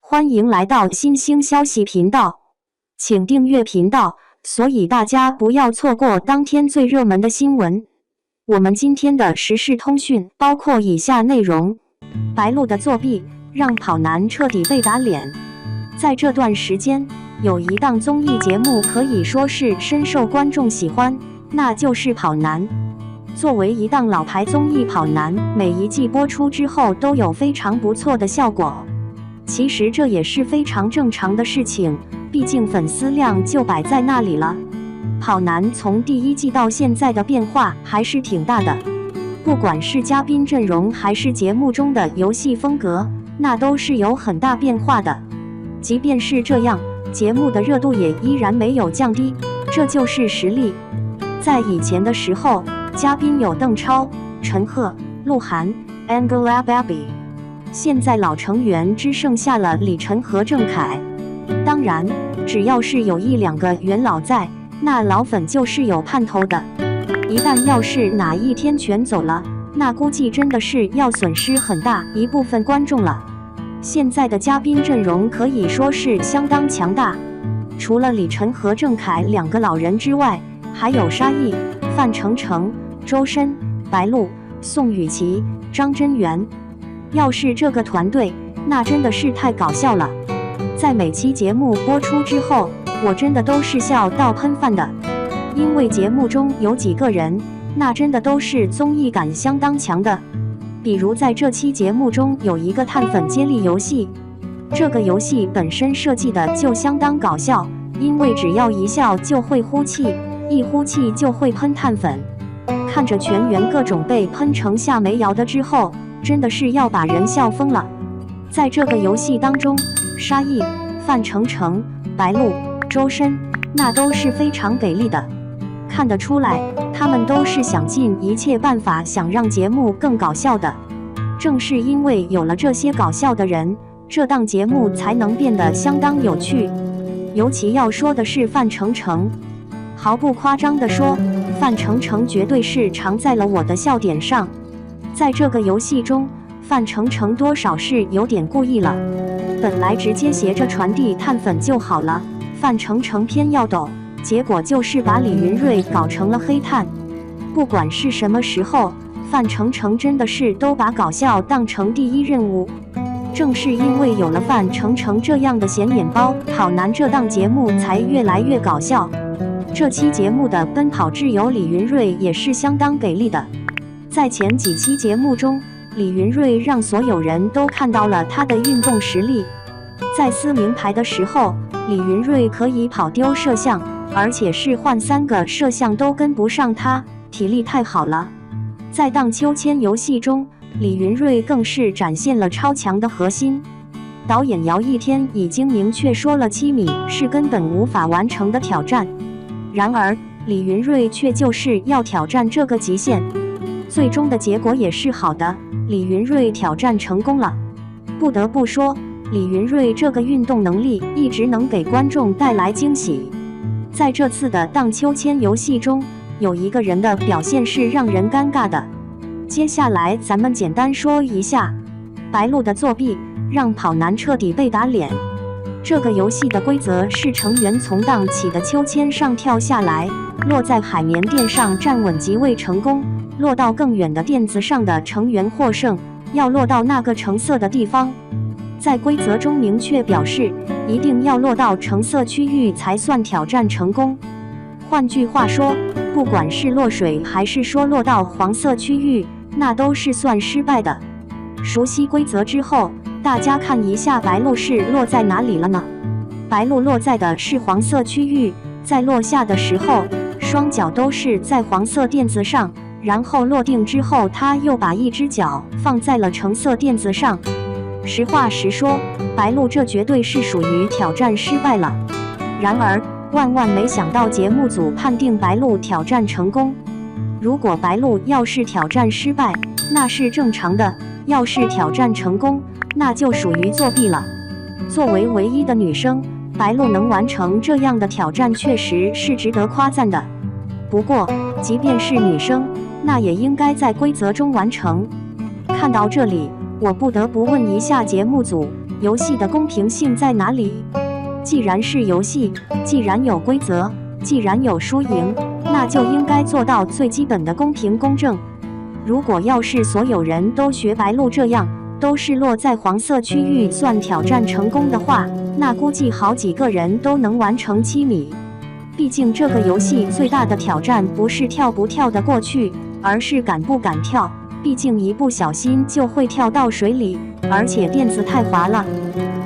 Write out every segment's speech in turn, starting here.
欢迎来到新兴消息频道，请订阅频道，所以大家不要错过当天最热门的新闻。我们今天的时事通讯包括以下内容：白鹿的作弊让跑男彻底被打脸。在这段时间，有一档综艺节目可以说是深受观众喜欢，那就是跑男。作为一档老牌综艺，跑男每一季播出之后都有非常不错的效果。其实这也是非常正常的事情，毕竟粉丝量就摆在那里了。跑男从第一季到现在的变化还是挺大的，不管是嘉宾阵容还是节目中的游戏风格，那都是有很大变化的。即便是这样，节目的热度也依然没有降低，这就是实力。在以前的时候，嘉宾有邓超、陈赫、鹿晗、Angelababy， 现在老成员只剩下了李晨和郑恺。当然，只要是有一两个元老在，那老粉就是有盼头的。一旦要是哪一天全走了，那估计真的是要损失很大一部分观众了。现在的嘉宾阵容可以说是相当强大，除了李晨和郑恺两个老人之外，还有沙溢、范丞丞、周深、白鹿、宋雨琦、张真源。要是这个团队，那真的是太搞笑了。在每期节目播出之后，我真的都是笑到喷饭的，因为节目中有几个人，那真的都是综艺感相当强的。比如在这期节目中有一个碳粉接力游戏，这个游戏本身设计的就相当搞笑，因为只要一笑就会呼气，一呼气就会喷碳粉。看着全员各种被喷成下煤窑的之后，真的是要把人笑疯了。在这个游戏当中，沙溢、范丞丞、白鹿、周深那都是非常给力的，看得出来他们都是想尽一切办法想让节目更搞笑的。正是因为有了这些搞笑的人，这档节目才能变得相当有趣。尤其要说的是范丞丞，毫不夸张地说，范丞丞绝对是藏在了我的笑点上。在这个游戏中，范丞丞多少是有点故意了，本来直接斜着传递碳粉就好了，范丞丞偏要抖，结果就是把李云瑞搞成了黑炭。不管是什么时候，范丞丞真的是都把搞笑当成第一任务。正是因为有了范丞丞这样的显眼包，跑男这档节目才越来越搞笑。这期节目的奔跑挚友李云瑞也是相当给力的。在前几期节目中，李云瑞让所有人都看到了他的运动实力。在撕名牌的时候，李云瑞可以跑丢摄像，而且是换3个摄像都跟不上他，体力太好了。在荡秋千游戏中，李云瑞更是展现了超强的核心。导演姚一天已经明确说了7米是根本无法完成的挑战，然而李云瑞却就是要挑战这个极限。最终的结果也是好的，李云瑞挑战成功了。不得不说，李云瑞这个运动能力一直能给观众带来惊喜。在这次的荡秋千游戏中，有一个人的表现是让人尴尬的。接下来咱们简单说一下，白鹿的作弊让跑男彻底被打脸。这个游戏的规则是成员从荡起的秋千上跳下来，落在海绵垫上站稳即为成功，落到更远的垫子上的成员获胜，要落到那个橙色的地方。在规则中明确表示，一定要落到橙色区域才算挑战成功。换句话说，不管是落水还是说落到黄色区域，那都是算失败的。熟悉规则之后，大家看一下白鹿是落在哪里了呢？白鹿落在的是黄色区域，在落下的时候，双脚都是在黄色垫子上，然后落定之后，他又把一只脚放在了橙色垫子上。实话实说，白鹿这绝对是属于挑战失败了。然而，万万没想到节目组判定白鹿挑战成功。如果白鹿要是挑战失败，那是正常的；要是挑战成功，那就属于作弊了。作为唯一的女生，白鹿能完成这样的挑战，确实是值得夸赞的。不过，即便是女生，那也应该在规则中完成。看到这里，我不得不问一下节目组，游戏的公平性在哪里？既然是游戏，既然有规则，既然有输赢，那就应该做到最基本的公平公正。如果要是所有人都学白鹿这样，都是落在黄色区域算挑战成功的话，那估计好几个人都能完成7米。毕竟这个游戏最大的挑战不是跳不跳得过去，而是敢不敢跳。毕竟一不小心就会跳到水里，而且垫子太滑了。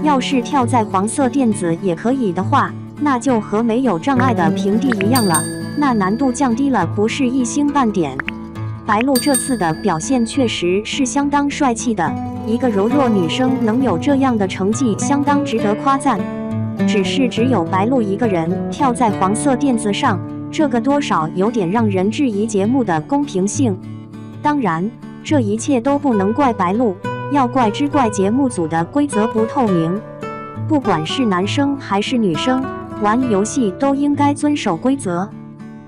要是跳在黄色垫子也可以的话，那就和没有障碍的平地一样了，那难度降低了不是一星半点。白鹿这次的表现确实是相当帅气的，一个柔弱女生能有这样的成绩，相当值得夸赞。只有白鹿一个人跳在黄色垫子上，这个多少有点让人质疑节目的公平性。当然，这一切都不能怪白鹿，要怪只怪节目组的规则不透明。不管是男生还是女生，玩游戏都应该遵守规则。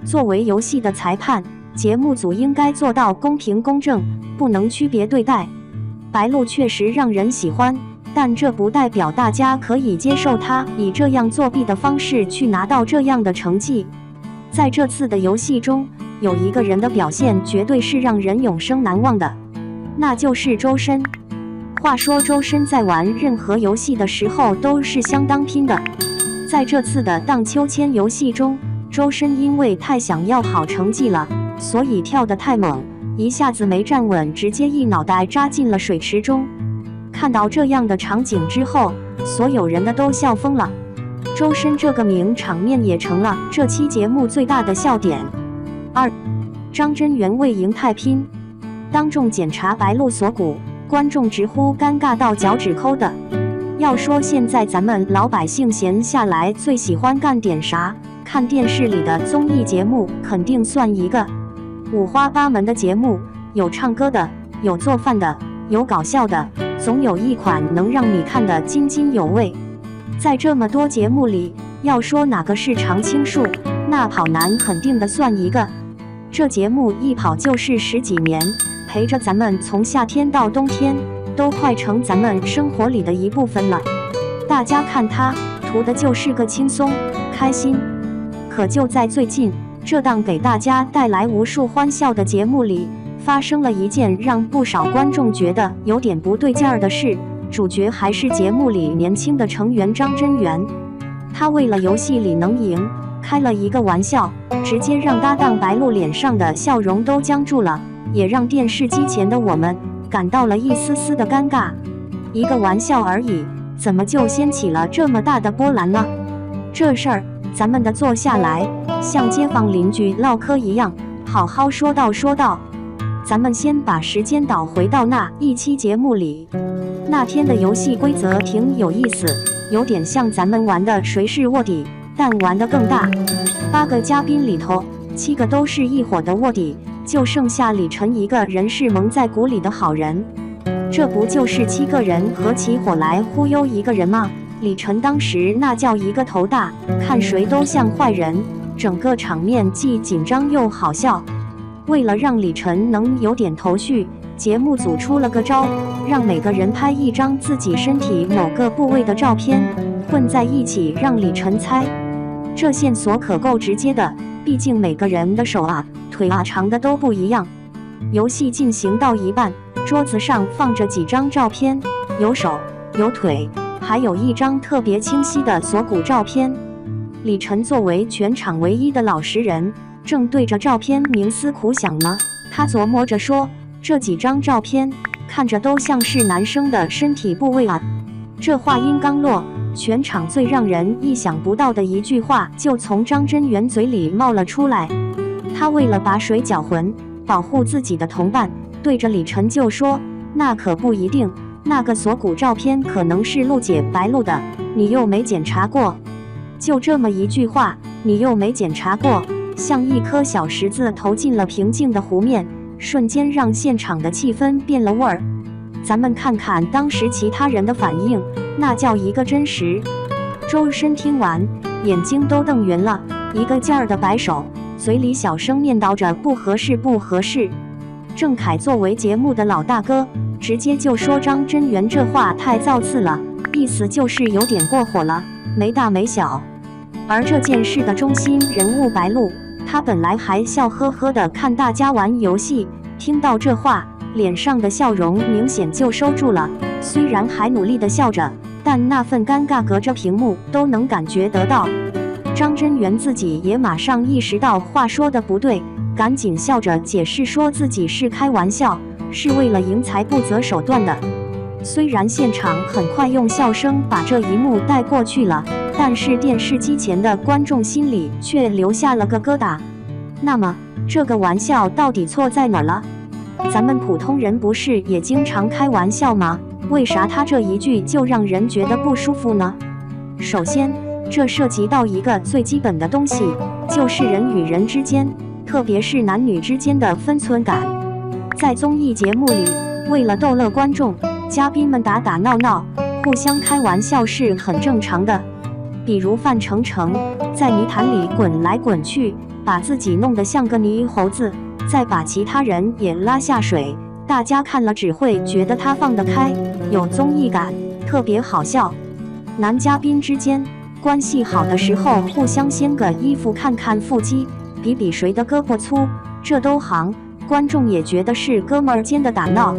作为游戏的裁判，节目组应该做到公平公正，不能区别对待。白鹿确实让人喜欢，但这不代表大家可以接受他以这样作弊的方式去拿到这样的成绩。在这次的游戏中，有一个人的表现绝对是让人永生难忘的，那就是周深。话说周深在玩任何游戏的时候都是相当拼的。在这次的荡秋千游戏中，周深因为太想要好成绩了，所以跳得太猛，一下子没站稳，直接一脑袋扎进了水池中。看到这样的场景之后，所有人都笑疯了。周深这个名场面也成了这期节目最大的笑点。2. 张真源为赢太拼，当众检查白鹿锁骨，观众直呼尴尬到脚趾抠的。要说现在咱们老百姓闲下来最喜欢干点啥，看电视里的综艺节目肯定算一个。五花八门的节目，有唱歌的，有做饭的，有搞笑的，总有一款能让你看得津津有味。在这么多节目里，要说哪个是常青树，那跑男肯定的算一个。这节目一跑就是10几年，陪着咱们从夏天到冬天，都快成咱们生活里的一部分了。大家看它，图的就是个轻松、开心。可就在最近，这档给大家带来无数欢笑的节目里，发生了一件让不少观众觉得有点不对劲儿的事。主角还是节目里年轻的成员张真源，他为了游戏里能赢，开了一个玩笑，直接让搭档白鹿脸上的笑容都僵住了，也让电视机前的我们感到了一丝丝的尴尬。一个玩笑而已，怎么就掀起了这么大的波澜呢？这事儿咱们坐下来，像街坊邻居唠嗑一样，好好说道说道。咱们先把时间倒回到那一期节目里。那天的游戏规则挺有意思，有点像咱们玩的谁是卧底，但玩得更大。8个嘉宾里头，7个都是一伙的卧底，就剩下李晨一个人是蒙在鼓里的好人。这不就是7个人合起伙来忽悠一个人吗？李晨当时那叫一个头大，看谁都像坏人，整个场面既紧张又好笑。为了让李晨能有点头绪，节目组出了个招，让每个人拍一张自己身体某个部位的照片，混在一起让李晨猜。这线索可够直接的，毕竟每个人的手啊、腿啊长的都不一样。游戏进行到一半，桌子上放着几张照片，有手，有腿，还有一张特别清晰的锁骨照片。李晨作为全场唯一的老实人，正对着照片冥思苦想呢。他琢磨着说，这几张照片看着都像是男生的身体部位啊。这话音刚落，全场最让人意想不到的一句话就从张真源嘴里冒了出来。他为了把水搅浑，保护自己的同伴，对着李晨就说，那可不一定，那个锁骨照片可能是鹿姐白鹿的，你又没检查过。就这么一句话，你又没检查过，像一颗小石子投进了平静的湖面，瞬间让现场的气氛变了味儿。咱们看看当时其他人的反应，那叫一个真实。周深听完，眼睛都瞪圆了，一个劲儿的摆手，嘴里小声念叨着不合适不合适。郑恺作为节目的老大哥，直接就说张真源这话太造次了，意思就是有点过火了，没大没小。而这件事的中心人物白鹿，他本来还笑呵呵地看大家玩游戏，听到这话，脸上的笑容明显就收住了。虽然还努力地笑着，但那份尴尬隔着屏幕都能感觉得到。张真源自己也马上意识到话说的不对，赶紧笑着解释说自己是开玩笑，是为了赢才不择手段的。虽然现场很快用笑声把这一幕带过去了，但是电视机前的观众心里却留下了个疙瘩。那么这个玩笑到底错在哪儿了？咱们普通人不是也经常开玩笑吗？为啥他这一句就让人觉得不舒服呢？首先，这涉及到一个最基本的东西，就是人与人之间，特别是男女之间的分寸感。在综艺节目里，为了逗乐观众，嘉宾们打打闹闹，互相开玩笑是很正常的。比如范丞丞在泥潭里滚来滚去，把自己弄得像个泥猴子，再把其他人也拉下水，大家看了只会觉得他放得开，有综艺感，特别好笑。男嘉宾之间关系好的时候，互相掀个衣服看看腹肌，比比谁的胳膊粗，这都行，观众也觉得是哥们儿间的打闹。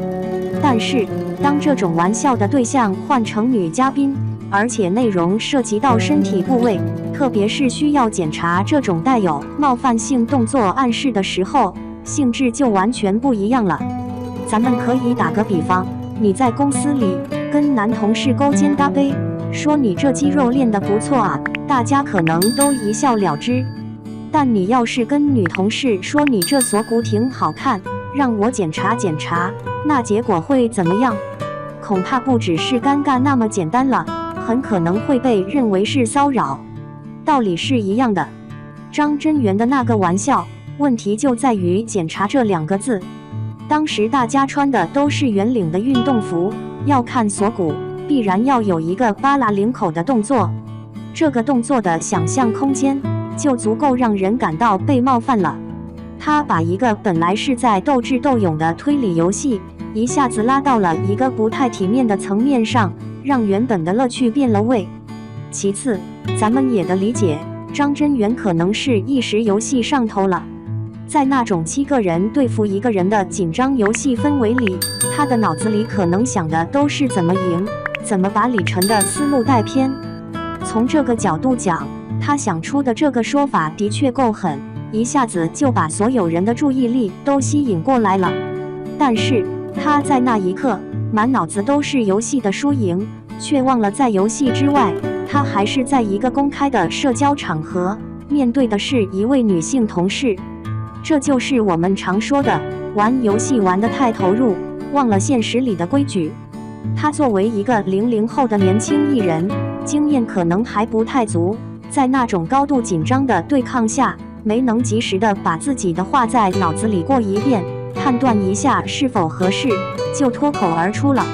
但是当这种玩笑的对象换成女嘉宾，而且内容涉及到身体部位，特别是需要检查这种带有冒犯性动作暗示的时候，性质就完全不一样了。咱们可以打个比方，你在公司里跟男同事勾肩搭背，说你这肌肉练得不错啊，大家可能都一笑了之。但你要是跟女同事说你这锁骨挺好看，让我检查检查，那结果会怎么样？恐怕不只是尴尬那么简单了，很可能会被认为是骚扰。道理是一样的。张真源的那个玩笑，问题就在于检查这2个字。当时大家穿的都是圆领的运动服，要看锁骨，必然要有一个扒拉领口的动作。这个动作的想象空间就足够让人感到被冒犯了。他把一个本来是在斗智斗勇的推理游戏，一下子拉到了一个不太体面的层面上，让原本的乐趣变了味。其次，咱们也得理解，张真源可能是一时游戏上头了。在那种7个人对付1个人的紧张游戏氛围里，他的脑子里可能想的都是怎么赢，怎么把李晨的思路带偏。从这个角度讲，他想出的这个说法的确够狠，一下子就把所有人的注意力都吸引过来了。但是他在那一刻满脑子都是游戏的输赢，却忘了在游戏之外，他还是在一个公开的社交场合，面对的是一位女性同事。这就是我们常说的玩游戏玩得太投入，忘了现实里的规矩。他作为一个00后的年轻艺人，经验可能还不太足，在那种高度紧张的对抗下，没能及时的把自己的话在脑子里过一遍，判断一下是否合适，就脱口而出了。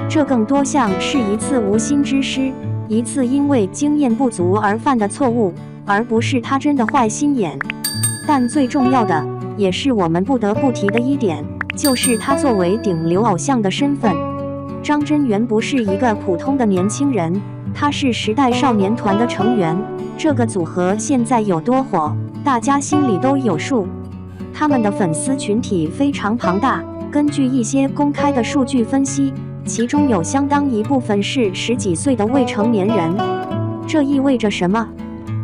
这更多像是一次无心之失，一次因为经验不足而犯的错误，而不是他真的坏心眼。但最重要的，也是我们不得不提的一点，就是他作为顶流偶像的身份。张真源不是一个普通的年轻人，他是时代少年团的成员。这个组合现在有多火，大家心里都有数。他们的粉丝群体非常庞大，根据一些公开的数据分析，其中有相当一部分是10几岁的未成年人。这意味着什么？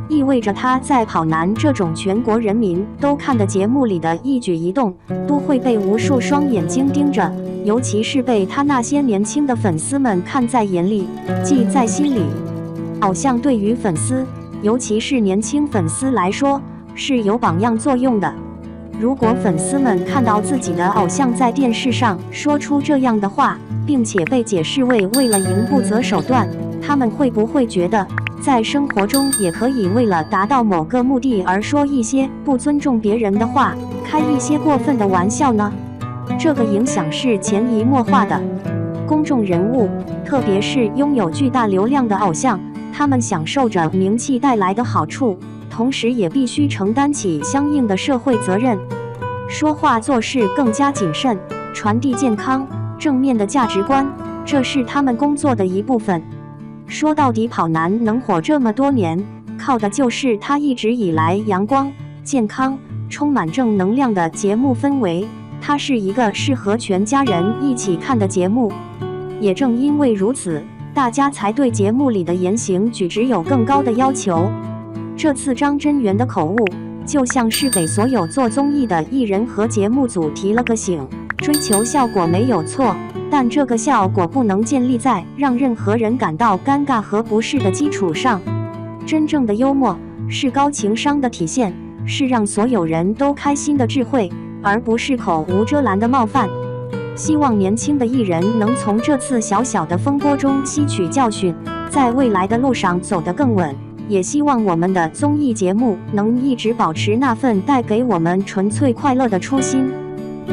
意味着他在跑男这种全国人民都看的节目里的一举一动，都会被无数双眼睛盯着，尤其是被他那些年轻的粉丝们看在眼里，记在心里。偶像对于粉丝，尤其是年轻粉丝来说，是有榜样作用的。如果粉丝们看到自己的偶像在电视上说出这样的话，并且被解释为了赢不择手段，他们会不会觉得在生活中也可以为了达到某个目的而说一些不尊重别人的话，开一些过分的玩笑呢？这个影响是潜移默化的。公众人物，特别是拥有巨大流量的偶像，他们享受着名气带来的好处，同时也必须承担起相应的社会责任。说话做事更加谨慎，传递健康正面的价值观，这是他们工作的一部分。说到底，跑男能火这么多年，靠的就是他一直以来阳光、健康、充满正能量的节目氛围。它是一个适合全家人一起看的节目。也正因为如此，大家才对节目里的言行举止有更高的要求。这次张真源的口误，就像是给所有做综艺的艺人和节目组提了个醒：追求效果没有错，但这个效果不能建立在让任何人感到尴尬和不适的基础上。真正的幽默是高情商的体现，是让所有人都开心的智慧，而不是口无遮拦的冒犯。希望年轻的艺人能从这次小小的风波中吸取教训，在未来的路上走得更稳。也希望我们的综艺节目能一直保持那份带给我们纯粹快乐的初心。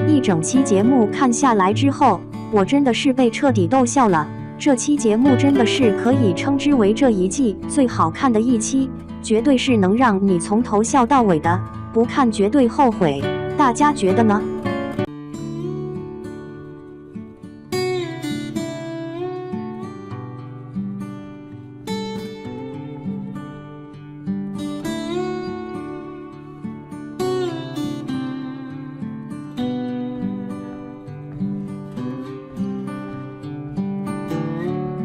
一整期节目看下来之后，我真的是被彻底逗笑了。这期节目真的是可以称之为这一季最好看的一期，绝对是能让你从头笑到尾的，不看绝对后悔。大家觉得呢？